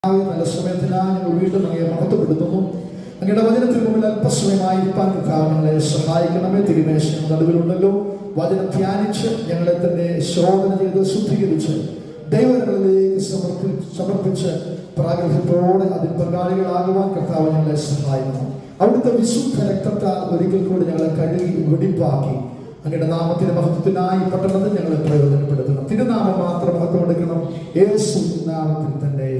നല്ല സമയത്തിനായി ഞങ്ങൾ വീണ്ടും അങ്ങയെ മഹത്വപ്പെടുത്തുന്നു. അങ്ങയുടെ വചനത്തിന് മുമ്പിൽ അല്പസമയമായിരിക്കാൻ ഞങ്ങളെ സഹായിക്കണമേ. തിരുമേശം നടുവിലുണ്ടല്ലോ. വചനം ധ്യാനിച്ച് ഞങ്ങളെ തന്നെ ശോധന ചെയ്ത് ശുദ്ധീകരിച്ച് ദൈവങ്ങളിലേക്ക് സമർപ്പിച്ച് പ്രാഗൽഭ്യത്തോടെ അതിൽ പങ്കാളികളാകുവാൻ കർത്താവ് ഞങ്ങളെ സഹായിക്കണം. അവിടുത്തെ വിശുദ്ധ രക്തത്താൽ ഒരിക്കൽ കൂടി ഞങ്ങളെ കഴുകി വെടിപ്പാക്കി അങ്ങയുടെ നാമത്തിന്റെ മഹത്വത്തിനായി പട്ടണത്തിൽ ഞങ്ങളെ പ്രയോജനപ്പെടുത്തണം. തിരുനാമം മാത്രം മഹത്വമെടുക്കണം. യേശു നാമത്തിൽ തന്നെ.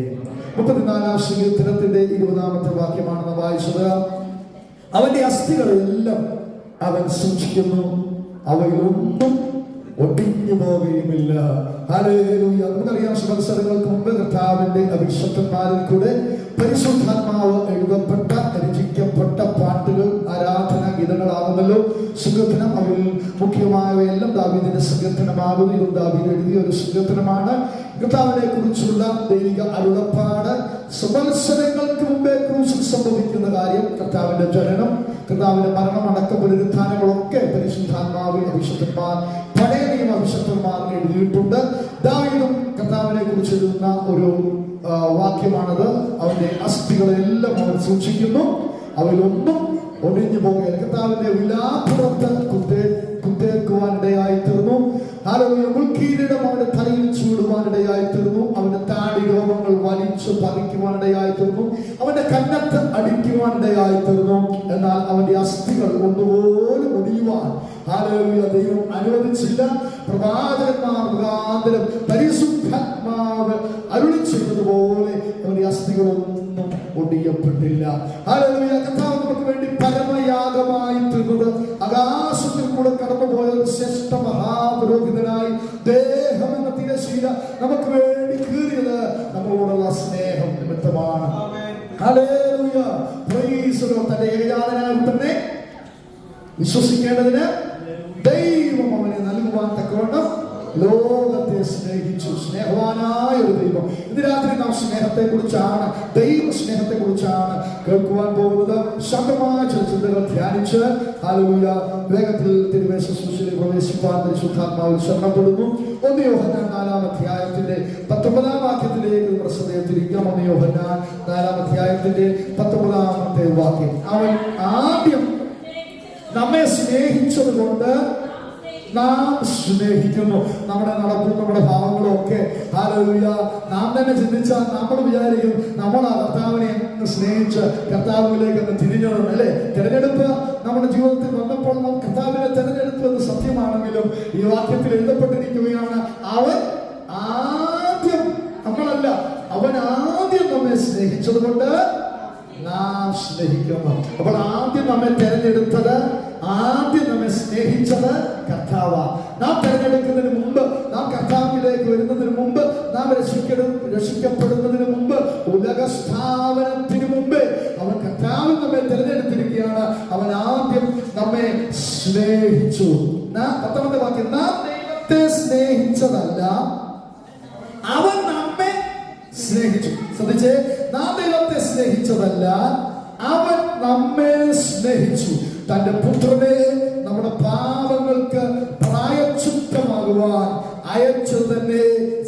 34-ാം സങ്കീർത്തനത്തിന്റെ 20-ാമത്തെ വാക്യമാണ് വായിച്ചത്. അവന്റെ അസ്ഥികളെല്ലാം അവൻ സൂക്ഷിക്കുന്നു, അവയിലൊന്നും ഒടിഞ്ഞു പോകുകയുമില്ല. ഹല്ലേലൂയ. നമുക്കറിയാം, സംവത്സരങ്ങൾക്ക് മുമ്പ് കർത്താവിന്റെ അഭിഷക്തന്മാരിൽ കൂടെ പരിശുദ്ധാത്മാവ് എഴുതപ്പെട്ട രചിക്കപ്പെട്ട പാട്ടുകൾ ആരാധന ഗീതങ്ങളാകുമല്ലോ. സങ്കീർത്തനം അവയിൽ മുഖ്യമായവയെല്ലാം ദാവീദിന്റെ സങ്കീർത്തനമാകുന്നു. ഇതും ദാവീദ് എഴുതിയ ഒരു സങ്കീർത്തനമാണ്. കർത്താവിനെ കുറിച്ചുള്ള ദൈവിക അരുളപ്പാട്, സംവത്സരങ്ങൾക്ക് മുമ്പേ ക്രൂശിൽ സംഭവിക്കുന്ന കാര്യം, കർത്താവിന്റെ ജനനം, കർത്താവിന്റെ മരണം, അടക്കം, പുനരുത്ഥാനങ്ങളൊക്കെ പരിശുദ്ധാത്മാവിൽ അഭിഷക്തന്മാർ, പഴയ നിയമ അഭിഷക്തന്മാർ എഴുതിയിട്ടുണ്ട്. ദാവീദും കർത്താവിനെ കുറിച്ച് എഴുതുന്ന ഒരു വാക്യമാണത്. അവന്റെ അസ്ഥികളെല്ലാം അവൻ സൂക്ഷിക്കുന്നു, അവയിലൊന്നും ഒടിഞ്ഞു പോകുകയില്ല. കർത്താവിന്റെ വിലാപ്പുറത്ത് കുത്തേക്കുവാനിടയായി തീർന്നു. മുൾക്കീരിടം അവന്റെ തലയിൽ ചൂടുവാനിടയായി തീർന്നു. അവന്റെ താടി രോമങ്ങൾ വലിച്ചു പറിക്കുവാനിടയായി തീർന്നു. അവന്റെ കന്നത്ത് അടിക്കുവാനിടയായി തീർന്നു. എന്നാൽ അവന്റെ അസ്ഥികൾ ഒന്നുപോലും ഒടിയുവാൻ ദൈവം അനുവദിച്ചില്ല. പ്രവാചകന്മാർ മുഖാന്തരം പരിശുദ്ധാത്മാവ് അരുളി ചെയ്തതുപോലെ അവന്റെ അസ്ഥികളൊന്നും ഒടിയപ്പെട്ടില്ല. കർത്താവ് നമുക്ക് വേണ്ടി പരമയാഗമായി തീർന്നത്, ആകാശത്തിൽ കൂടെ കടന്നുപോയ ശ്രേഷ്ഠ മഹാപുരോഹിതനായി ദേഹം എന്ന തിരശീല നമുക്ക് വേണ്ടി കീറിയത് നമ്മളോടുള്ള സ്നേഹം നിമിത്തമാണ്. ഹല്ലേലൂയ. Praise the Lord. തന്റെ ഏകജാതനായി തന്നെ വിശ്വസിക്കേണ്ടതിന് ദൈവം അവനെ നൽകുവാൻ തക്കവണ്ണം ലോകത്തെ സ്നേഹിച്ചു. സ്നേഹവാനായ ഒരു ദൈവം. ഇന്ന് രാത്രി നാം സ്നേഹത്തെ കുറിച്ചാണ്, ദൈവ സ്നേഹത്തെ കുറിച്ചാണ് കേൾക്കുവാൻ പോകുന്നത്. ശബ്ദമായ ചില ചിന്തകൾ ധ്യാനിച്ച് ഹല്ലേലൂയ വേഗത്തിൽ തിരുമേശ ശുശ്രൂഷയിൽ പ്രവേശിപ്പാൻ പരിശുദ്ധാത്മാവിൽ ശരണപ്പെടുന്നു. 1 യോഹന്നാൻ 4-ാം അധ്യായത്തിന്റെ 19-ാം വാക്യത്തിലേക്ക് ശ്രദ്ധ തിരിക്കാം. 1 യോഹന്നാൻ 4-ാം അധ്യായത്തിന്റെ 19-ാമത്തെ വാക്യം. അവൻ ആദ്യം നമ്മെ സ്നേഹിച്ചത് കൊണ്ട് നാം സ്നേഹിക്കുന്നു. നമ്മുടെ നടപ്പും നമ്മുടെ ഭാവങ്ങളും ഒക്കെ ഹല്ലേലൂയ നാം തന്നെ ചിന്തിച്ചാൽ നമ്മൾ വിചാരിക്കും നമ്മൾ ആ കർത്താവിനെ സ്നേഹിച്ച് കർത്താവിലേക്ക് അങ്ങ് തിരിഞ്ഞതെന്ന്, അല്ലെ? തിരഞ്ഞെടുപ്പ് നമ്മുടെ ജീവിതത്തിൽ വന്നപ്പോൾ നാം കർത്താവിനെ തിരഞ്ഞെടുത്തു എന്ന് സത്യമാണെങ്കിലും ഈ വാക്യത്തിൽ എഴുതപ്പെട്ടിരിക്കുകയാണ്, അവൻ ആദ്യം, നമ്മളല്ല, അവൻ ആദ്യം നമ്മെ സ്നേഹിച്ചത് കൊണ്ട് നാം സ്നേഹിക്കുന്നു. അപ്പോൾ ആദ്യം നമ്മെ തിരഞ്ഞെടുത്തത്, ആദ്യം നമ്മെ സ്നേഹിച്ചത് കർത്താവാ. നാം തിരഞ്ഞെടുക്കുന്നതിന് മുമ്പ്, നാം കർത്താവിലേക്ക് വരുന്നതിന് മുമ്പ്, നാം രക്ഷിക്കപ്പെടുന്നതിന് മുമ്പ്, ഉലകസ്ഥാപനത്തിന് മുമ്പേ അവൻ കർത്താവിൽ നമ്മെ തിരഞ്ഞെടുത്തിരിക്കുകയാണ്. അവൻ ആദ്യം നമ്മെ സ്നേഹിച്ചു. 10-ാമത്തെ വാക്യം, നാം ദൈവത്തെ സ്നേഹിച്ചതല്ല, അവൻ നമ്മെ സ്നേഹിച്ചു. ശ്രദ്ധിച്ചേ, നാം ദൈവത്തെ സ്നേഹിച്ചതല്ല, അവൻ നമ്മെ സ്നേഹിച്ചു. തന്റെ പുത്രനെ നമ്മുടെ പാപങ്ങൾക്ക് പ്രായശ്ചിത്തമാകുവാൻ അയച്ചു തന്നെ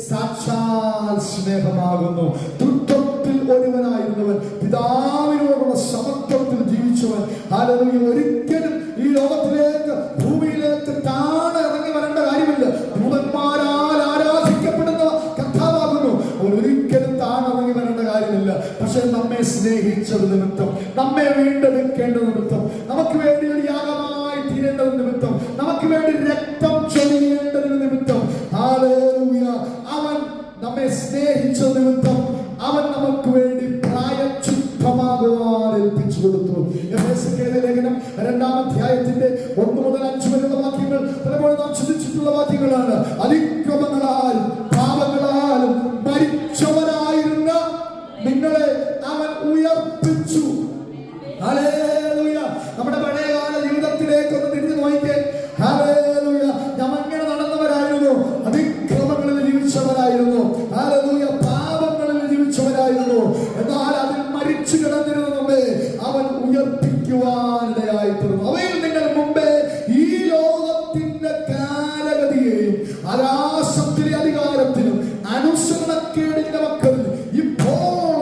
സാക്ഷാൽ സ്നേഹമാകുന്നു. തൃത്വത്തിൽ ഒരുവനായിരുന്നവൻ, പിതാവിനോടുള്ള സമത്വത്തിൽ ജീവിച്ചവൻ, ഹല്ലേലൂയ, ഒരിക്കലും ഈ ലോകത്തിലേക്ക്, ഭൂമിയിലേക്ക് താഴെ ഇറങ്ങി വരേണ്ട കാര്യമില്ല. ദൂതന്മാരാൽ ആരാധിക്കപ്പെടുന്ന കർത്താവാകുന്നു. അവൻ ഒരിക്കലും താഴെ ഇറങ്ങി വരേണ്ട കാര്യമില്ല. പക്ഷെ നമ്മെ സ്നേഹിച്ചത് നിമിത്തം, നമ്മെ വീണ്ടെടുക്കേണ്ട നിമിത്തം, നമുക്ക് വേണ്ടി ഒരു യാഗമായി തീരേണ്ടത് നിമിത്തം, നമുക്ക് വേണ്ടി രക്തം ചൊരിയേണ്ടതിന് നിമിത്തം, ഹല്ലേലൂയ, അവൻ നമ്മെ സ്നേഹിച്ച നിമിത്തം അവൻ നമുക്ക് വേണ്ടി പ്രായശ്ചിത്തമാകുവാൻ ഏൽപ്പിച്ചു കൊടുത്തു. എഫേസ്യർക്കെഴുതിയ ലേഖനം 2-ാം അധ്യായത്തിന്റെ 1 മുതൽ 5 വരെയുള്ള വാക്യങ്ങൾ പലപ്പോഴും നാം ചിന്തിച്ചിട്ടുള്ള വാക്യങ്ങളാണ്. അതിക്രമങ്ങളാലും പാപങ്ങളാലും മരിച്ചവരായിരുന്ന നിങ്ങളെ അവൻ ഉയർപ്പിച്ചു. ഹല്ലേലൂയ. നമ്മുടെ പഴയകാല ജീവിതത്തിലേക്ക് ഒന്ന് തിരിഞ്ഞു നോക്കിക്കേ. ഹല്ലേലൂയ. നാം അങ്ങനെ നടന്നവരായിരുന്നു, അതിക്രമങ്ങളിൽ ജീവിച്ചവരായിരുന്നു, ഹല്ലേലൂയ, പാപങ്ങളിൽ ജീവിച്ചവരായിരുന്നു. എന്നാൽ അതിൽ മരിച്ചു കിടന്നിരുന്ന നമ്മെ അവൻ ഉയർപ്പിക്കുവാനിടയായി തീർന്നു. അവയിൽ നിങ്ങൾ മുമ്പേ ഈ ലോകത്തിന്റെ കാലഗതിയെയും ആകാശത്തിലെ അധികാരത്തിനും അനുസരണക്കേടിന്റെ മക്കളിൽ ഇപ്പോൾ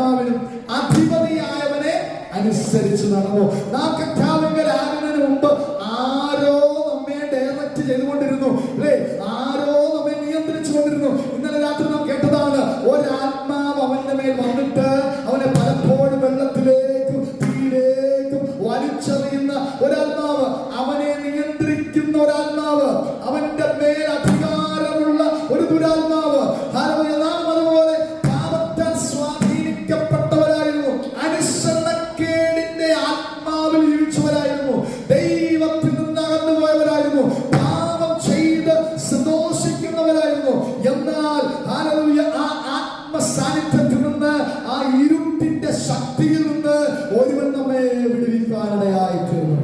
ആത്മാവിനും അധിപതിയായവനെ അനുസരിച്ച് നടന്നു. നാം കർത്താവിങ്കലാകുന്നതിന് മുമ്പ് ആരോ നമ്മെ ഡയറക്റ്റ് ചെയ്തുകൊണ്ടിരുന്നു, അല്ലേ? ആരോ നമ്മെ നിയന്ത്രിച്ചു കൊണ്ടിരുന്നു. ഇന്നലെ രാത്രി നാം കേട്ടതാണ്, ഒരാത്മാവ് അവന്റെ മേൽ വന്നിട്ട് അവനെ പലപ്പോഴും വെള്ളത്തിലേക്കും തീയിലേക്കും വലിച്ചെറിയുന്ന ഒരാത്മാവ്, അവനെ നിയന്ത്രിക്കുന്ന ഒരാത്മാവ്, അവന്റെ മേൽ അധികാരമുള്ള ഒരു ദുരാത്മാവ്. നാം അതുപോലെ പാപത്താൽ സ്വാധീനിക്കപ്പെട്ടവരായിരുന്നു, അനുസരണക്കേടിന്റെ ആത്മാവിൽ ജീവിച്ചവരായിരുന്നു, ദൈവത്തിൽ നിന്ന് അകന്നുപോയവരായിരുന്നു, പാപം ചെയ്ത് സന്തോഷിക്കുന്നവരായിരുന്നു. എന്നാൽ ആ ആത്മസാന്നിധ്യത്തിൽ നിന്ന്, ആ ഇരുട്ടിന്റെ ശക്തിയിൽ നിന്ന് ഒരുവൻ നമ്മെ വിടുവിക്കാനിടയായി തീർന്നു.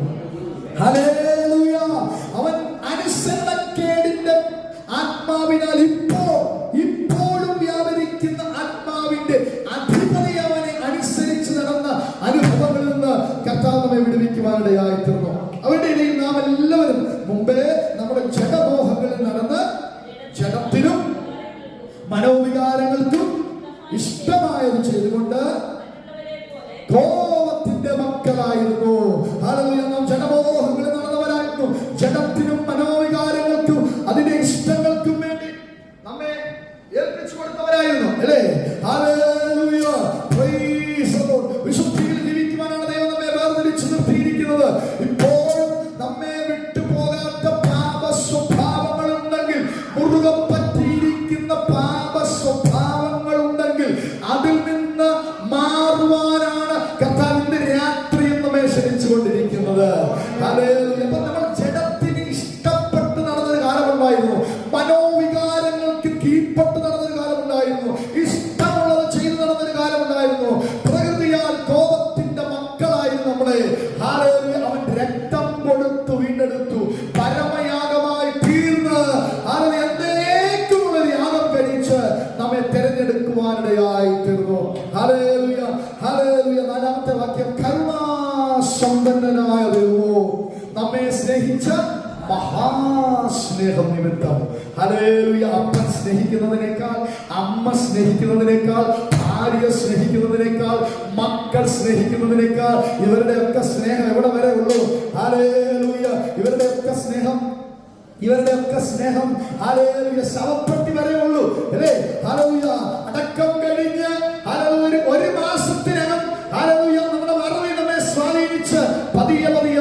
ഹല്ലേലൂയ. അവൻ അനുസരണക്കേടിന്റെ ആത്മാവിനാൽ ഇപ്പോഴും വ്യാപരിക്കുന്ന ആത്മാവിന്റെ അധിപതി അവനെ അനുസരിച്ച് നടന്ന അനുഭവങ്ങളിൽ നിന്ന് കർത്താവ് നമ്മെ വിടുവിക്കുവാനിടയായി തീർന്നു. അവരുടെ ഇടയിൽ നാം എല്ലാവരും മുമ്പേ നമ്മുടെ ജഡമോഹങ്ങളിൽ നടന്ന് ജഡത്തിനും മനോവികാരങ്ങൾക്കും ഇഷ്ടമായത് ചെയ്തുകൊണ്ട് കോപത്തിന്റെ മക്കളായിരുന്നു. ഹല്ലേലൂയ. നാം ജഡമോഹങ്ങളിൽ നടന്നവരായിരുന്നു, ജഡത്തിനും മനോവികാരങ്ങൾക്കും അതിന്റെ ഇഷ്ടങ്ങൾക്കും വേണ്ടി നമ്മെ ഏൽപ്പിച്ചു കൊടുത്തവരായിരുന്നു, അല്ലേ? ഹല്ലേലൂയ. Praise the Lord. വിശുദ്ധിയിൽ ജീവിക്കുവാനാണ് ദൈവം നമ്മെ വേർതിരിച്ചു നിർത്തിയിരിക്കുന്നത്. ഇപ്പോഴും നമ്മെ വിട്ടുപോകാത്ത പാപ സ്വഭാവങ്ങൾ ഉണ്ടെങ്കിൽ, മുറുകെ പറ്റിയിരിക്കുന്ന പാപ സ്വഭാവങ്ങൾ ഉണ്ടെങ്കിൽ, അതിൽ നിന്ന് മാറുവാനാണ് കർത്താവിന്റെ രാത്രിയും നമ്മെ ക്ഷണിച്ചുകൊണ്ടിരിക്കുന്നത്. അപ്പോൾ നമ്മൾ ജഡത്തിന് ഇഷ്ടപ്പെട്ട് നടന്നൊരു കാലമുണ്ടായിരുന്നു, മനോവികാരങ്ങൾക്ക് കീഴ്പ്പെട്ട് നടന്നൊരു കാലമുണ്ടായിരുന്നു, ഇഷ്ടമുള്ളത് ചെയ്തു നടന്നൊരു കാലമുണ്ടായിരുന്നു. പ്രകൃതിയാൽ കോപത്തിന്റെ മക്കളായിരുന്നു നമ്മളെ. അവൻ രക്തം കൊടുത്തു വീണ്ടെടുത്തു, പരമയാഗമായി തീർന്ന് എന്നേക്കുമുള്ള യാഗം കഴിച്ച് നമ്മെ തെരഞ്ഞെടുക്കുവാനിടയായി തീർന്നു. Hallelujah, hallelujah. 4-ാമത്തെ വാക്യം, കരുണാസമ്പന്നനായ ദൈവമോ നമ്മെ സ്നേഹിച്ച മഹാസ്നേഹം നിമിത്തം. ഹല്ലേലൂയ. അപ്പൻ സ്നേഹിക്കുന്നതിനേക്കാൾ, അമ്മ സ്നേഹിക്കുന്നതിനേക്കാൾ, ഭാര്യ സ്നേഹിക്കുന്നതിനേക്കാൾ, മക്കൾ സ്നേഹിക്കുന്നതിനേക്കാൾ ഇവരുടെയൊക്കെ സ്നേഹം എവിടെ വരെ ഉള്ളൂ? ഹല്ലേലൂയ. ഇവരുടെയൊക്കെ സ്നേഹം ഹല്ലേലൂയ ശവപ്പെട്ടി വരെ ഉള്ളൂ, അല്ലേ? ഹല്ലേലൂയ. അടക്കം കഴിഞ്ഞ് ഹല്ലേലൂയ ഒരു മാസത്തിനകം ഹല്ലേലൂയ നമ്മുടെ മറവി നമ്മെ സ്വാധീനിച്ച്, പതിയെ മറവി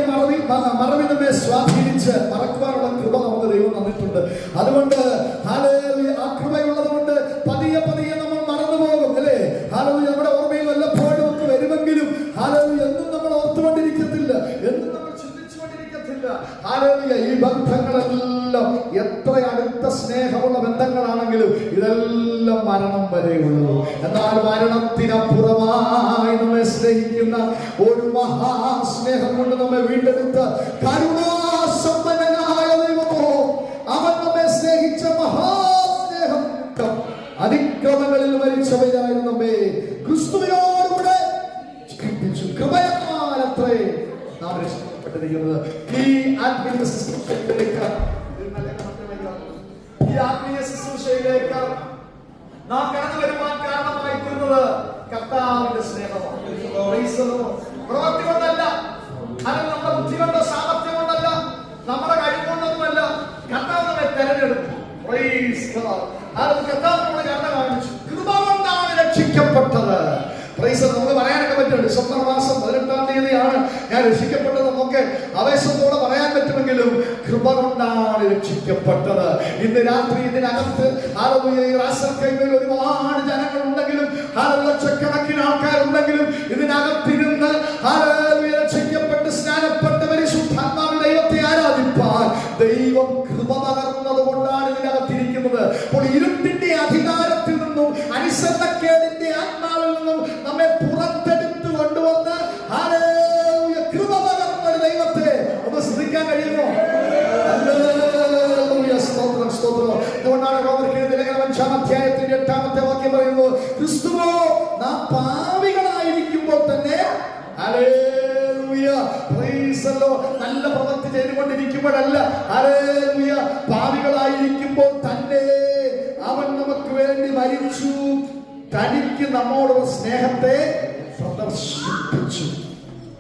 നമ്മെ സ്വാധീനിച്ച് മറക്കുവാനുള്ള കൃപ നമുക്ക് ദൈവം തന്നിട്ടുണ്ട്. അതുകൊണ്ട് ഹല്ലേലൂയ, ആ കൃപയുള്ളത് കൊണ്ട് പതിയെ നമ്മൾ മറന്നു പോകും, അല്ലേ? ഹല്ലേലൂയ. നമ്മുടെ ഓർമ്മയിൽ വല്ലപ്പോഴും ഒക്കെ വരുമെങ്കിലും ഹല്ലേലൂയ എന്നും നമ്മൾ ഓർത്തുകൊണ്ടിരിക്കത്തില്ല, എന്നും നമ്മൾ ചിന്തിച്ചുകൊണ്ടിരിക്കത്തില്ല. ഹല്ലേലൂയ. ഈ ബന്ധങ്ങളെല്ലാം എത്ര അടുത്ത സ്നേഹമുള്ള ബന്ധങ്ങളാണെങ്കിലും ഇതെല്ലാം മരണം വരെയുള്ളൂ. എന്നാൽ മരണത്തിനപ്പുറമായി നമ്മെ സ്നേഹിക്കുന്ന ഒരു മഹാസ്നേഹം കൊണ്ട് നമ്മെ വീണ്ടെടുത്ത കരുണാസമ്പന്നനായ ദൈവമോ, അവൻ നമ്മെ സ്നേഹിച്ച മഹാസ്നേഹം അതിക്രമങ്ങളിൽ മരിച്ചവരായി നമ്മെ ക്രിസ്തുവിനോടുകൂടെ ജീവിപ്പിച്ചു. കൃപയാലത്രേ നാം രക്ഷപ്പെട്ടിരിക്കുന്നത്. ഈ ആത്മീയ ശുശ്രൂഷയിലേക്ക് നാം കടന്നു വരുവാൻ കാരണമായി തീർന്നത് കർത്താവിന്റെ സ്നേഹമാണ്. പ്രവൃത്തി കൊണ്ടല്ല, അല്ലെങ്കിൽ നമ്മുടെ ബുദ്ധി കൊണ്ടോ സാമർത്ഥ്യം കൊണ്ടല്ല, നമ്മുടെ കഴിവുകൊണ്ടൊന്നുമല്ല. കർത്താവ് നമ്മെ തെരഞ്ഞെടുത്തു. കർത്താവ് നമ്മളെ കരുണ കാണിച്ചു. കൃപ കൊണ്ടാണ് രക്ഷിക്കപ്പെട്ടത്. നമുക്ക് പറയാനൊക്കെ പറ്റും, ഡിസംബർ മാസം 18-ാം തീയതിയാണ് ഞാൻ രക്ഷിക്കപ്പെട്ടതെന്നൊക്കെ ആവേശത്തോടെ പറയാൻ പറ്റുമെങ്കിലും കൃപ കൊണ്ടാണ് രക്ഷിക്കപ്പെട്ടത്. ഇന്ന് രാത്രി ഇതിനകത്ത് ഒരുപാട് ജനങ്ങളുണ്ടെങ്കിലും, ലക്ഷക്കണക്കിന് ആൾക്കാരുണ്ടെങ്കിലും, ഇതിനകത്തിരുന്ന് രക്ഷിക്കപ്പെട്ട് സ്നാനപ്പെട്ട് പരിശുദ്ധാത്മാവിൽ ദൈവത്തെ ആരാധിപ്പാൻ ദൈവം കൃപ പകർന്നത് കൊണ്ടാണ് ഇതിനകത്തിരിക്കുന്നത്. അപ്പോൾ ഇരുട്ടിന്റെ അധികാരത്തിൽ നിന്നും അനുസരണക്കേടിന്റെ ആത്മാവിൽ നിന്നും നമ്മെ പുറത്തെടുത്തു കൊണ്ടുവന്ന് കൃപ പകർന്ന ഒരു ദൈവത്തെ ഒന്ന് ശ്രദ്ധിക്കാൻ കഴിയുമോ? സ്തോത്രം, സ്തോത്രം. അതുകൊണ്ടാണ് റോമർക്കെഴുതിയ ലേഖനം 5-ാം അധ്യായത്തിന്റെ 8-ാമത്തെ വാക്യം പറയുന്നത്, ക്രിസ്തുവോ നാം പാപികളായിരിക്കുമ്പോൾ തന്നെ നല്ല പ്രവൃത്തി ചെയ്തുകൊണ്ടിരിക്കുമ്പോഴല്ല, പാപികളായിരിക്കുമ്പോൾ തന്നെ അവൻ നമുക്ക് വേണ്ടി മരിച്ചു, തനിക്ക് തനിക്ക് നമ്മോടുള്ള സ്നേഹത്തെ പ്രദർശിപ്പിച്ചു.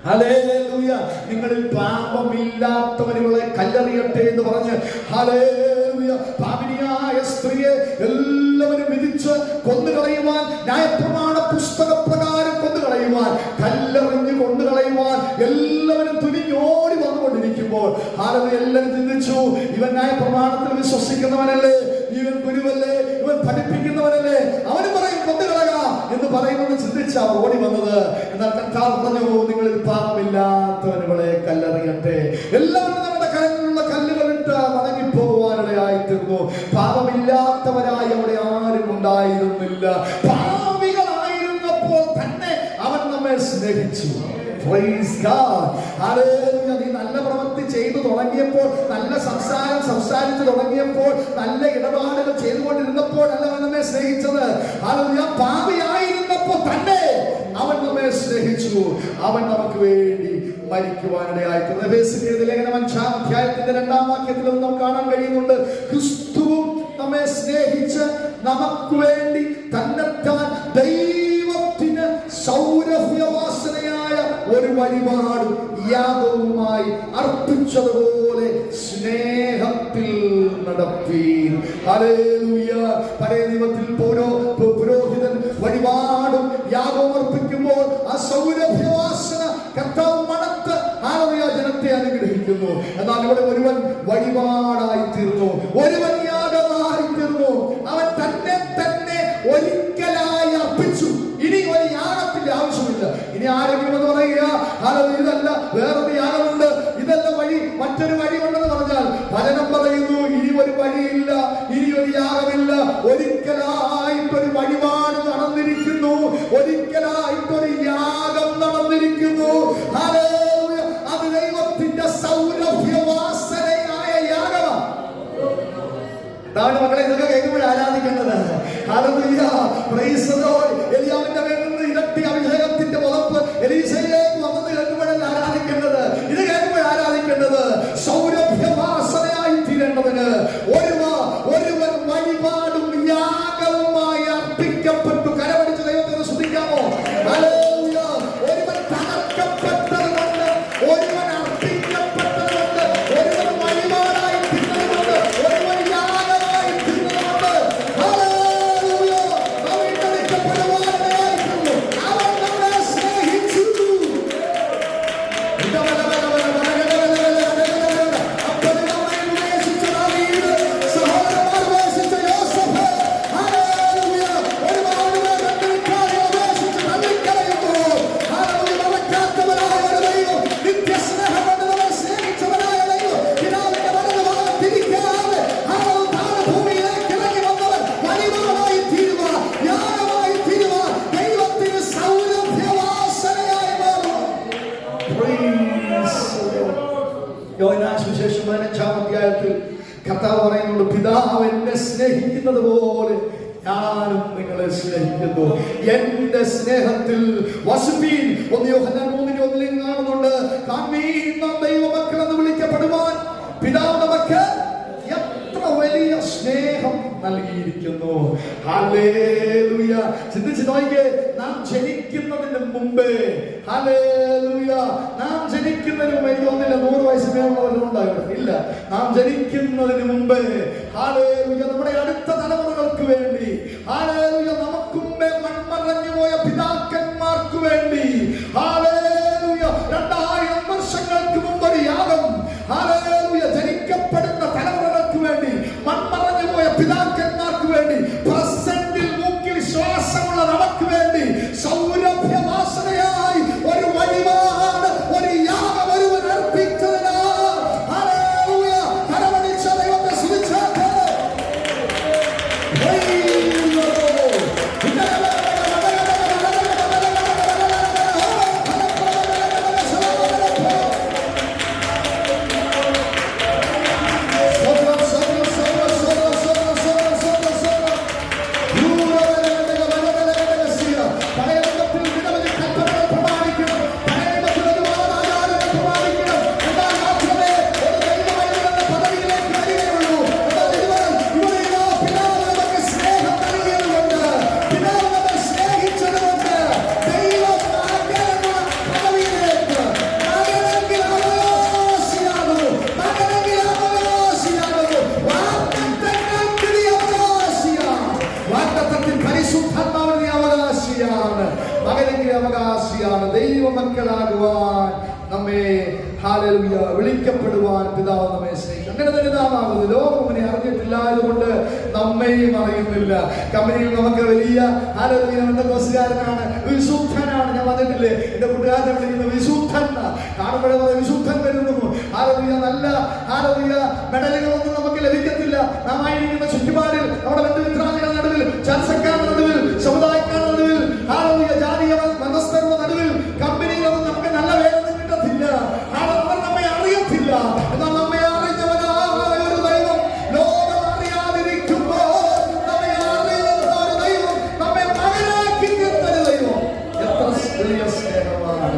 ഹല്ലേലൂയ. നിങ്ങളിൽ പാപമില്ലാത്തവനുകളെ കല്ലെറിയട്ടെ എന്ന് പറഞ്ഞ് ഹല്ലേലൂയ പാപിനിയായ സ്ത്രീയെ എല്ലാവരും വിധിച്ച് കൊന്നുകളയുവാൻ, ന്യായപ്രമാണ പുസ്തകപ്രകാരം കൊന്നുകളയുവാൻ, കല്ലെറിഞ്ഞ് കൊന്നുകളയുവാൻ എല്ലാവരും തുനിഞ്ഞോടി വന്നുകൊണ്ടിരിക്കുമ്പോൾ ഹല്ലേലൂയ എല്ലാവരും ചിന്തിച്ചു, ഇവൻ ന്യായപ്രമാണത്തിൽ വിശ്വസിക്കുന്നവനല്ലേ, ഇവൻ ഗുരുവല്ലേ, ഇവൻ പഠിപ്പിക്കുന്നവനല്ലേ, അവന് പറയും കൊന്നുകളക എന്ന് പറയുമെന്ന് ചിന്തിച്ച അവർ ഓടി വന്നത്. എന്നാൽ കർത്താവ് പറഞ്ഞു, നിങ്ങളിൽ പാപമില്ലാത്തവനുകളെ കല്ലെറിയട്ടെ. എല്ലാവരും നമ്മുടെ കരങ്ങളിലുള്ള കല്ലുകളിട്ട് മടങ്ങിപ്പോകുവാനിടയായിത്തീർന്നു. പാപമില്ലാത്തവരായി അവിടെ ആരും ഉണ്ടായിരുന്നില്ല. പാപികളായിരുന്നപ്പോൾ തന്നെ അവൻ നമ്മെ സ്നേഹിച്ചു. Praise God. Hallelujah. നീ നല്ല പ്രവൃത്തി ചെയ്തു തുടങ്ങിയപ്പോൾ, നല്ല സംസാരിച്ചു തുടങ്ങിയപ്പോൾ, നല്ല ഇടപാടുകൾ ചെയ്തുകൊണ്ടിരുന്നപ്പോഴല്ല അവൻ നമ്മെ സ്നേഹിച്ചത്. Hallelujah. പാപിയായിരുന്നപ്പോൾ തന്നെ അവൻ നമ്മെ സ്നേഹിച്ചു. അവൻ നമുക്ക് വേണ്ടി മരിക്കുവാനിടയായിട്ടുണ്ട്. എഫേസ്യരുടെ ലേഖനം 5-ാം അധ്യായത്തിന്റെ 2-ാം വാക്യത്തിൽ നമുക്ക് കാണാൻ കഴിയുന്നുണ്ട്, ക്രിസ്തുവും നമ്മെ സ്നേഹിച്ച് നമുക്ക് വേണ്ടി തന്നെത്താൻ ദൈവത്തിന് സൗരഭ്യവാസനയായ ഒരു വഴിപാടും യാഗവുമായി അർപ്പിച്ചതുപോലെ സ്നേഹത്തിൽ നടപ്പീൻ. ഹല്ലേലൂയ. പഴയ നിയമത്തിൽ പുരോഹിതൻ വഴിപാടും യാഗവും അർപ്പിക്കുമ്പോൾ ആ സൗരഭ്യവാസന കർത്താവ് മണത്ത് ഹല്ലേലൂയ ജനത്തെ അനുഗ്രഹിക്കുന്നു. എന്നാൽ ഇവിടെ ഒരുവൻ വഴിപാടായി തീർന്നു, ഒരുവൻ യാഗമായി തീർന്നു. അവൻ തന്നെ ഒരിക്കലായി അർപ്പിച്ചു. ഇനി ഒരു യാഗത്തിന്റെ ആവശ്യമില്ല. ഇനി ആരെങ്കിലും എന്ന് പറയുക, ഇതല്ല വേറൊരു യാഗമുണ്ട്, ഇതല്ല വഴി, മറ്റൊരു വഴി ഉണ്ടെന്ന് പറഞ്ഞാൽ പലരും പറയുന്നു, ഇനി ഒരു വഴിയില്ല, ഇനി ഒരു യാഗമില്ല. ഒരിക്കലായിട്ടൊരു വഴിപാട് നടന്നിരിക്കുന്നു, ഒരിക്കലായിട്ടൊരു യാഗം നടന്നിരിക്കുന്നു. ഹല്ലേലൂയ. അത് ദൈവത്തിന്റെ സൗരഭ്യവാസനയായ യാഗമാണ്. മക്കളെ, ഇതൊക്കെ കേൾക്കുമ്പോൾ ആരാധിക്കേണ്ടത്. ഹല്ലേലൂയ. Praise the lord. എലിയാവിന്റെ മേൽ നിന്ന് ഇരട്ടി അഭിഷേകത്തിന്റെ പുതപ്പ് എലീശയിലേക്ക് വന്നത് കേൾക്കുമ്പോഴല്ല ആരാധിക്കേണ്ടത്. ഇത് കേൾക്കുമ്പോൾ ആരാധിക്കേണ്ടത് സൗരഭ്യവാസനയായി തീരേണ്ടതിന് ഒരുവൻ വഴിപാടും യാഗവുമായി അർപ്പിക്കപ്പെട്ടു. കരമടിച്ച് ദൈവത്തെ സ്തുതിക്കാമോ? ഹല്ലേലൂയ. ഒരുവൻ തകർക്കപ്പെട്ടതുകൊണ്ട്, ഒരുവൻ അർപ്പിക്കപ്പെട്ടതുകൊണ്ട്, ഒരുവൻ വഴിപാടായി തീർന്നതുകൊണ്ട്, ഒരുവൻ യാഗമായി തീർന്നതുകൊണ്ട് ഹല്ലേലൂയ അവൻ എടുക്കപ്പെടുവാനിടയായിത്തീർന്നു. അവൻ നമ്മെ സ്നേഹിച്ചു. യോഹന്നാൻ സുവിശേഷം 15-ാം അധ്യായത്തിൽ കർത്താവ് പറയുന്നുണ്ട്, പിതാവ് എന്നെ സ്നേഹിക്കുന്നത് പോലെ ഞാനും നിങ്ങളെ സ്നേഹിക്കുന്നു. എന്റെ സ്നേഹത്തിൽ വസിപ്പീൻ. 1 യോഹന്നാൻ 3:1 കാണുന്നുണ്ട്, കാൺമീൻ നാം ദൈവമക്കൾ എന്ന് വിളിക്കപ്പെടുവാൻ പിതാവ് നമുക്ക് എത്ര വലിയ സ്നേഹം നൽകിയിരിക്കുന്നു. ഹല്ലേലൂയ. ചിന്തിച്ച് നോക്കിക്കേ, നാം ജനിക്കുന്നതിന് മുമ്പേ, ഹല്ലേലൂയ, നാം ജനിക്കുന്നതിന് മുമ്പ്, എനിക്ക് തോന്നുന്നില്ല 100 വയസ്സ് മേലുള്ളവരും ഉണ്ടായിരുന്നു, ഇല്ല, നാം ജനിക്കുന്നതിന് മുമ്പേ ഹല്ലേലൂയ നമ്മുടെ അടുത്ത തലമുറകൾക്ക് വേണ്ടി, ഹല്ലേലൂയ നമുക്ക് മുമ്പേ മൺമറഞ്ഞു പോയ പിതാക്കന്മാർക്ക് വേണ്ടി, ഹല്ലേലൂയ 2000 വർഷങ്ങൾക്ക് മുമ്പ് ഒരു യാഗം, ഹല്ലേലൂയ ജനിക്കപ്പെടുന്ന തലമുറകൾക്ക് വേണ്ടി, മൺമറഞ്ഞു പോയ പിതാക്കന്മാർക്ക് വേണ്ടി, പ്രസന്റിൽ മൂക്കിൽ ശ്വാസമുള്ള നമുക്ക് വേണ്ടി സൗരഭ്യവാസനയായി ഒരു വഴിപാട്, ഒരു യാഗം ഒരുവൻ അർപ്പിച്ചതിനാൽ ഹല്ലേലൂയ കരമടിച്ച ദൈവത്തെ സ്തുതിച്ചാട്ടെ. അവകാശിയാണ്, മകനെങ്കിൽ അവകാശിയാണ്. ദൈവമക്കളാകുവാൻ നമ്മെ ഹല്ലേലൂയ വിളിക്കപ്പെടുവാൻ പിതാവ് നമ്മെ സ്നേഹിക്കും. അങ്ങനെ തന്നെ നാം ആകുന്നു. ലോകം അവനെ അറിഞ്ഞിട്ടില്ല, അതുകൊണ്ട് നമ്മയും അറിയുന്നില്ല. കമ്പനിയിൽ നമുക്ക് വലിയ ഹല്ലേലൂയ ബന്ധുക്കാരനാണ്, വിശുദ്ധനാണ്. ഞാൻ വന്നിട്ടില്ലേ, എന്റെ കൂട്ടുകാരനെ വിളിക്കുന്ന വിശുദ്ധൻ. കാണുമ്പോഴേ വിശുദ്ധൻ വരുന്നു. ഹല്ലേലൂയ നല്ല ഹല്ലേലൂയ മെഡലുകളൊന്നും നമുക്ക് ലഭിക്കത്തില്ല. നാം ആയിരിക്കുന്ന ചുറ്റുപാടിൽ, നമ്മുടെ ബന്ധുമിത്രാദികളുടെ നടുവിൽ, ചർച്ചക്കാരുടെ നടുവിൽ, സമുദായക്കാരുടെ നടുവിൽ, ഹല്ലേലൂയ ജാതീയ മതസ്ഥരുടെ നടുവിൽ, കമ്പനിയിലൊന്നും നമുക്ക് നല്ല വേദന കിട്ടത്തില്ല. അവർ നമ്മെ അറിയത്തില്ല. എന്നാൽ നമ്മെ അറിഞ്ഞവനായ ഒരു ദൈവം, ലോകം അറിയാതിരിക്കുമ്പോൾ നമ്മെ അറിയുന്ന ഒരു ദൈവം, നമ്മെ മകനാക്കി തീർത്ത ഒരു ദൈവം, എത്ര വലിയ സ്നേഹമാണ്.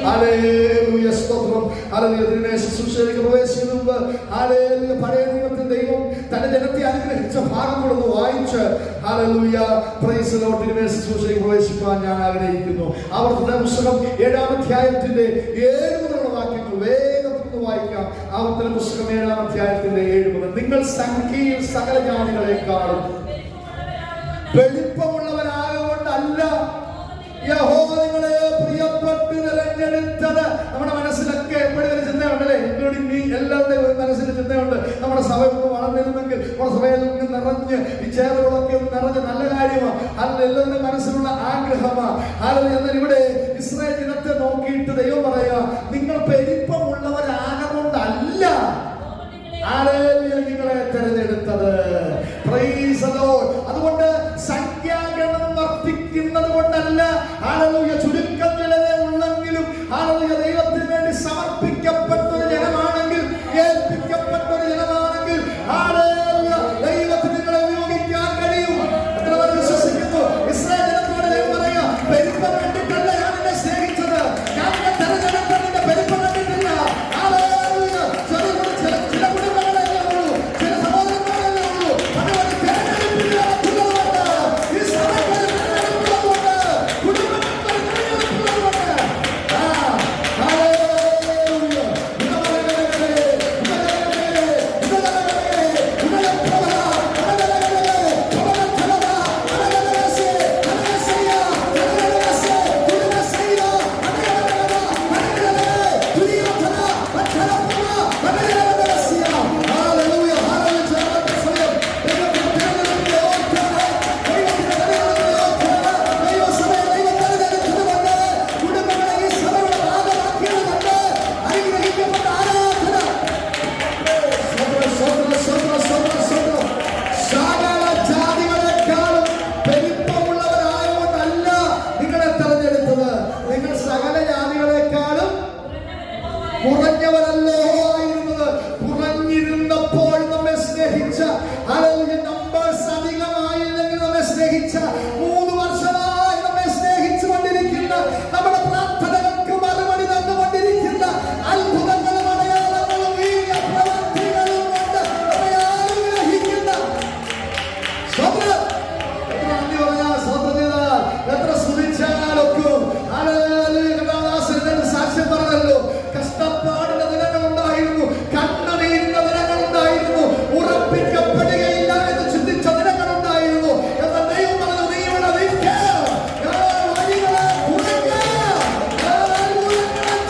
ഹല്ലേലൂയ, സ്തോത്രം. ഹല്ലേലൂയ. ശുശ്രൂഷയിലേക്ക് പ്രവേശിക്കുന്ന മുമ്പ് ഹല്ലേലൂയ പഴയ നിയമത്തിൽ ദൈവം തന്റെ ജനത്തെ അനുഗ്രഹിച്ച ഭാഗം കൊടുത്ത് വായിച്ച് ഹല്ലേലൂയ പ്രൈസ് ദി ലോർഡ് ശുശ്രൂഷയിലേക്ക് പ്രവേശിക്കാൻ ഞാൻ ആഗ്രഹിക്കുന്നു. ആവർത്തന പുസ്തകം 7-ാം അധ്യായത്തിന്റെ 7 മുതലുള്ള വാക്യങ്ങൾ വേഗത്തിൽ വായിക്കാം. ആവർത്തന പുസ്തകം 7-ാം അധ്യായത്തിന്റെ 7 മുതൽ. നിങ്ങൾ സംഖ്യയിൽ സകല ജാതികളെക്കാളും വെളുപ്പമുള്ളവരായതുകൊണ്ടല്ല യഹോവ നിങ്ങളെ പ്രിയപ്പെട്ട് തിരഞ്ഞെടുത്തത്. നമ്മുടെ മനസ്സിലൊക്കെ എപ്പോഴും ഒരു ചിന്തയുണ്ടല്ലേ, ഇൻക്ലൂഡിംഗ് മീ, എല്ലാവരുടെയും മനസ്സിൽ ചിന്തയുണ്ട്. നമ്മുടെ സഭ ഒന്ന് വളർന്നിരുന്നെങ്കിൽ, നമ്മുടെ സഭയിൽ നിന്ന് നിറഞ്ഞ് ഈ ചേറുകളൊക്കെ ഒന്ന് നിറഞ്ഞ് നല്ല കാര്യമാണ്. അതിൽ എല്ലാവരുടെ മനസ്സിലുള്ള ആഗ്രഹമാണ്. അതിൽ എന്നാൽ ഇവിടെ ഇസ്രായേൽ ജനത്തെ നോക്കിയിട്ട് ദൈവം പറയാ, നിങ്ങൾ പെരുപ്പമുള്ളവരാകൊണ്ടല്ല നിങ്ങളെ തിരഞ്ഞെടുത്തത്. Price the Lord. അതുകൊണ്ട് സംഖ്യാഗണം വർദ്ധിക്കുന്നത് കൊണ്ടല്ല, ഹല്ലേലൂയ ചുരുക്കം ചിലരെ ഉള്ളെങ്കിലും ഹല്ലേലൂയ ദൈവത്തിന് വേണ്ടി സമർപ്പിക്കപ്പെട്ട ഒരു ജനമാണെങ്കിൽ, ഏൽപ്പിക്കപ്പെട്ട ഒരു ജനമാണെങ്കിൽ ഹല്ലേലൂയ ദൈവത്തിന് നിങ്ങളെ ഉപയോഗിക്കാൻ കഴിയും. എത്ര പേർ വിശ്വസിക്കുന്നു? ഇസ്രായേൽ ജനത്തോട് ദൈവം പറയാ, പെരുപ്പം കണ്ടിട്ടല്ല ഞാൻ നിന്നെ സ്നേഹിച്ചത്, ഞാൻ നിന്നെ തിരഞ്ഞെടുത്തതിന്റെ പെരുപ്പം കണ്ടിട്ടില്ല. ഹല്ലേലൂയ. ചില കുടുംബങ്ങളല്ലേ ഉള്ളൂ, ചില സഹോദരങ്ങളല്ലേ ഉള്ളൂ. അതുകൊണ്ട് തിരഞ്ഞെടുപ്പില്ല ഈ സഭയ്ക്ക് കുറഞ്ഞവരല്ലോ ആയിരുന്നത്. കുറഞ്ഞിരുന്നപ്പോൾ നമ്മെ സ്നേഹിച്ച, അല്ലെങ്കിൽ നമ്പേഴ്സ് അധികമായില്ലെങ്കിൽ നമ്മെ സ്നേഹിച്ച, 3 വർഷമായി നമ്മെ സ്നേഹിച്ചു കൊണ്ടിരിക്കുന്ന, നമ്മുടെ പ്രാർത്ഥനകൾക്ക് മറുപടി തന്നുകൊണ്ടിരിക്കുന്ന, അത്ഭുതങ്ങളും അടയാളങ്ങളും വീര്യ പ്രവൃത്തികളും കൊണ്ട് നമ്മെ അനുഗ്രഹിക്കുന്ന, എത്ര സ്തുതിച്ചാലൊക്കും സാക്ഷ്യം പറഞ്ഞല്ലോ. കഷ്ടപ്പാടിന്റെ ദിനങ്ങളുണ്ടായിരുന്നു, കണ്ണുനീരിന്റെ ദിനങ്ങളുണ്ടായിരുന്നു, ഉറപ്പിക്കപ്പെടുകയില്ല എന്ന് ചിന്തിച്ച ദിനങ്ങളുണ്ടായിരുന്നു. എന്നാൽ ദൈവം പറഞ്ഞു, നീ ഇവിടെ നിൽക്കുക, വഴികളെ കുറയ്ക്കുക,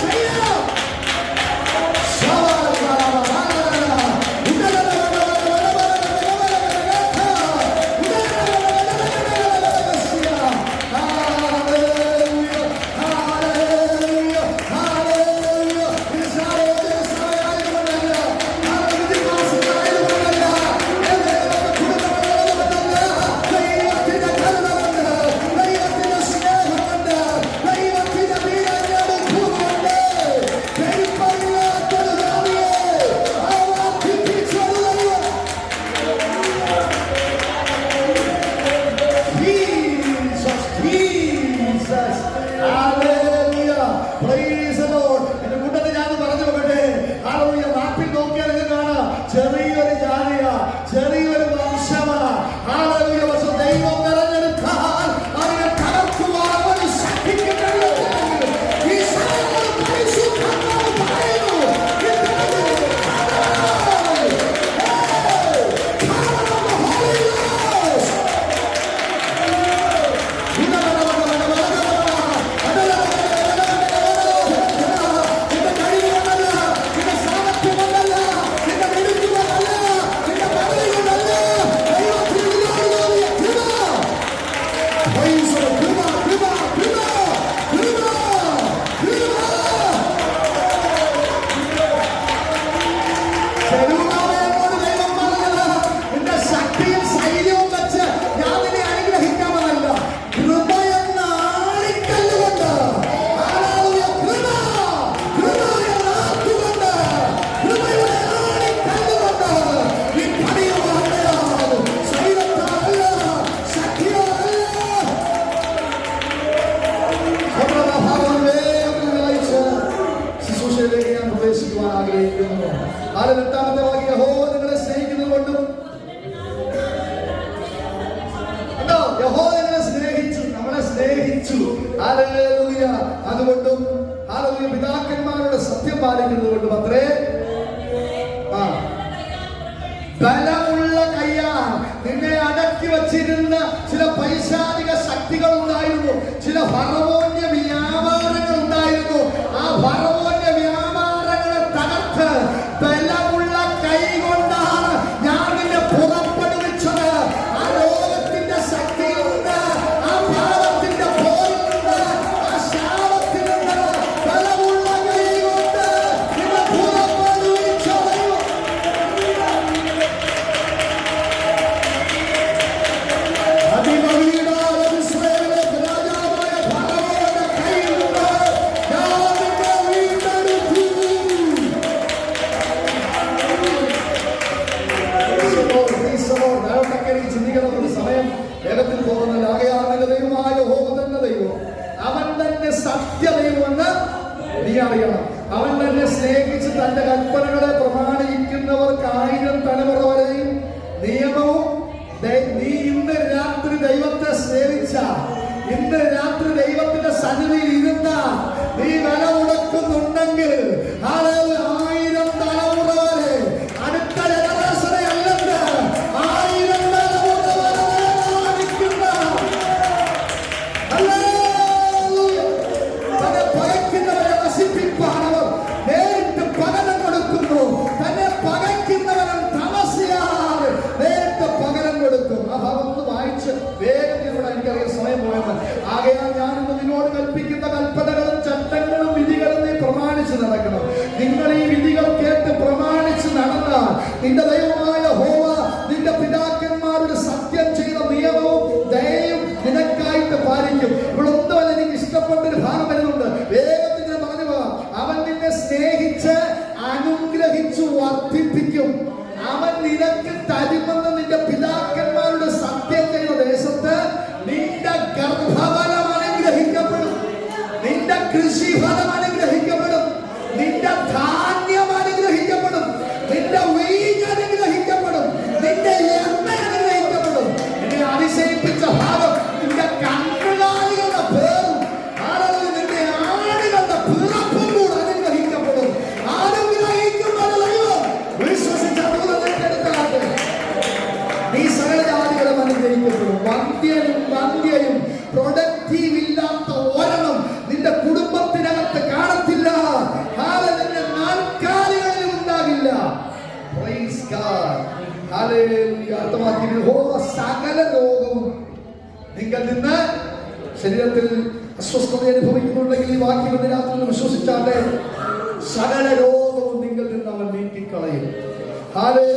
ചെയ്യാം. ചെറിയൊരു ജാതിയ, ചെറിയൊരു വംശമാ. ഹല്ലേലൂയ. പക്ഷേ ദൈവം തിരഞ്ഞെടുത്താൽ അതിനെ തകർക്കുവാൻ അവന് ശക്തിക്ക് കഴിയുമെങ്കിൽ ഈ സഭകൾ പരിശുദ്ധാത്മാവ് പറയുന്നു, ഈ ആഗ്രഹിക്കുന്നു. അതിൽ 8ാമത്തെ വാക്യം, യഹോവ നിങ്ങളെ സ്നേഹിക്കുന്നത് കൊണ്ടും. യഹോവ നിങ്ങളെ സ്നേഹിച്ചു, നമ്മളെ സ്നേഹിച്ചു. ഹല്ലേലൂയ. അതുകൊണ്ടും ഹല്ലേലൂയ പിതാക്കന്മാരുടെ സത്യം പാലിക്കുന്നത് കൊണ്ടും അത്രേ. ബലമുള്ള കയ്യാൽ നിന്നെ അടക്കി വച്ചിരുന്ന ചില പൈശാചിക ശക്തികൾ ഉണ്ടായിരുന്നു, ചില ഫറവോന്യ വ്യാപാരങ്ങൾ ഉണ്ടായിരുന്നു. ആ ഫറവോന്യ വ്യാപാരങ്ങളെ തകർത്ത് ബലമുള്ള കൈ കൊണ്ടാണ് ഞാൻ നിന്നെ പുറപ്പെടുവിച്ചത്. ആ ലോകത്തിന്റെ ശക്തിയിൽ നിന്ന്, ആ പാപത്തിന്റെ പോരിൽ നിന്ന്, ആ ശാപത്തിൽ നിന്ന് ബലമുള്ള കൈ കൊണ്ട് നിന്നെ പുറപ്പെടുവിച്ചത്. സമയം വേഗത്തിൽ പോകുന്നില്ല. ആകയാൽ ദൈവമായ യഹോവ തന്നെ ദൈവം, അവൻ തന്നെ സത്യദൈവമെന്ന് നീ അറിയണം. അവൻ തന്നെ സ്നേഹിച്ച് തന്റെ കൽപ്പനകളെ പ്രമാണിക്കുന്നവർക്ക് 1000 തലമുറ വരെയും നിയമവും. നീ ഇന്ന് രാത്രി ദൈവത്തെ സ്നേഹിച്ച, ഇന്ന് രാത്രി ദൈവത്തിന്റെ സന്നിധിയിൽ ഇരുന്ന, നീ വില മുടക്കുന്നുണ്ടെങ്കിൽ 1000 തലമുറ വരെ, അടുത്ത ജനറേഷനെ അല്ലെന്ന് 1000 തലമുറ വരെ നിൽക്കുന്ന തന്നെ പകയ്ക്കുന്നവരെ നശിപ്പിക്കാനവർ നേരിട്ട് പകരം കൊടുക്കുന്നു. തന്നെ പകയ്ക്കുന്നവരും താമസിയാതെ നേരിട്ട് പകരം കൊടുക്കും. ആ ഭാഗം ഒന്ന് വായിച്ച് വേഗത്തിലൂടെ എനിക്കറിയാം സമയം പോയെന്ന്. ആകയാൽ ഞാനിന്ന് നിന്നോട് കൽപ്പിക്കുന്ന കൽപ്പനകളും ചട്ടങ്ങളും വിധികളും നീ പ്രമാണിച്ച് നടക്കണം. നിങ്ങൾ ഈ വിധികൾ കേട്ട് പ്രമാണിച്ച് നടന്നാൽ നിന്റെ ദൈവമായ യഹോവ നിന്റെ പിതാക്കന്മാരുടെ സത്യം ചെയ്ത നിയമവും ദയയും നിനക്കായിട്ട് പാലിക്കും. ഇവിടെ ഒന്നുമല്ല, എനിക്ക് ഇഷ്ടപ്പെട്ടൊരു ഭാഗം വരുന്നുണ്ട്. വേഗത്തിൽ ഞാൻ പറഞ്ഞു പോകാം. അവൻ നിന്നെ സ്നേഹിച്ച് അനുഗ്രഹിച്ചു വർദ്ധിപ്പിക്കും. അവൻ നിനക്ക് തരുമെന്ന് നിന്റെ പിതാക്കന്മാരുടെ സത്യം ചെയ്ത ദേശത്ത് നിന്റെ ഗർഭഫലം അനുഗ്രഹിക്കപ്പെടും, നിന്റെ കൃഷിഫലം അനുഗ്രഹിക്കപ്പെടും, നിന്റെ ധാന്യം അനുഗ്രഹിക്കപ്പെടും, നിന്റെ വീഞ്ഞ് അനുഗ്രഹിക്കപ്പെടും, നിന്റെ എണ്ണ അനുഗ്രഹിക്കപ്പെടും. നിന്നെ അതിശയിപ്പിച്ച ഭാഗം, നിന്റെ കന്നുകാലികളുടെ പേരും നിന്റെ ആടുകളുടെ പിറപ്പും കൂടെ അനുഗ്രഹിക്കപ്പെടും. അനുഗ്രഹിക്കുന്നത് ദൈവം. വിശ്വസിച്ച നീ സകല ജാതികളും അനുഗ്രഹിക്കപ്പെടും. വന്ധ്യയും പ്രൊഡക്റ്റീവ് ഇല്ലാത്ത ഒരെണ്ണം നിന്റെ കുടുംബത്തിനകത്ത് കാണത്തില്ല. നിന്റെ നാൽക്കാലികളിലും ഉണ്ടാകില്ല. Praise God. ഹല്ലേലൂയ. സകല രോഗവും നിങ്ങൾ നിന്ന്, ശരീരത്തിൽ അസ്വസ്ഥത അനുഭവിക്കുന്നുണ്ടെങ്കിൽ ഈ വാക്യം ഇന്ന് രാത്രി വിശ്വസിച്ചാട്ടെ. സകല രോഗവും നിങ്ങൾ നിന്ന് അവൻ നീക്കിക്കളയും. ഹല്ലേലൂയ.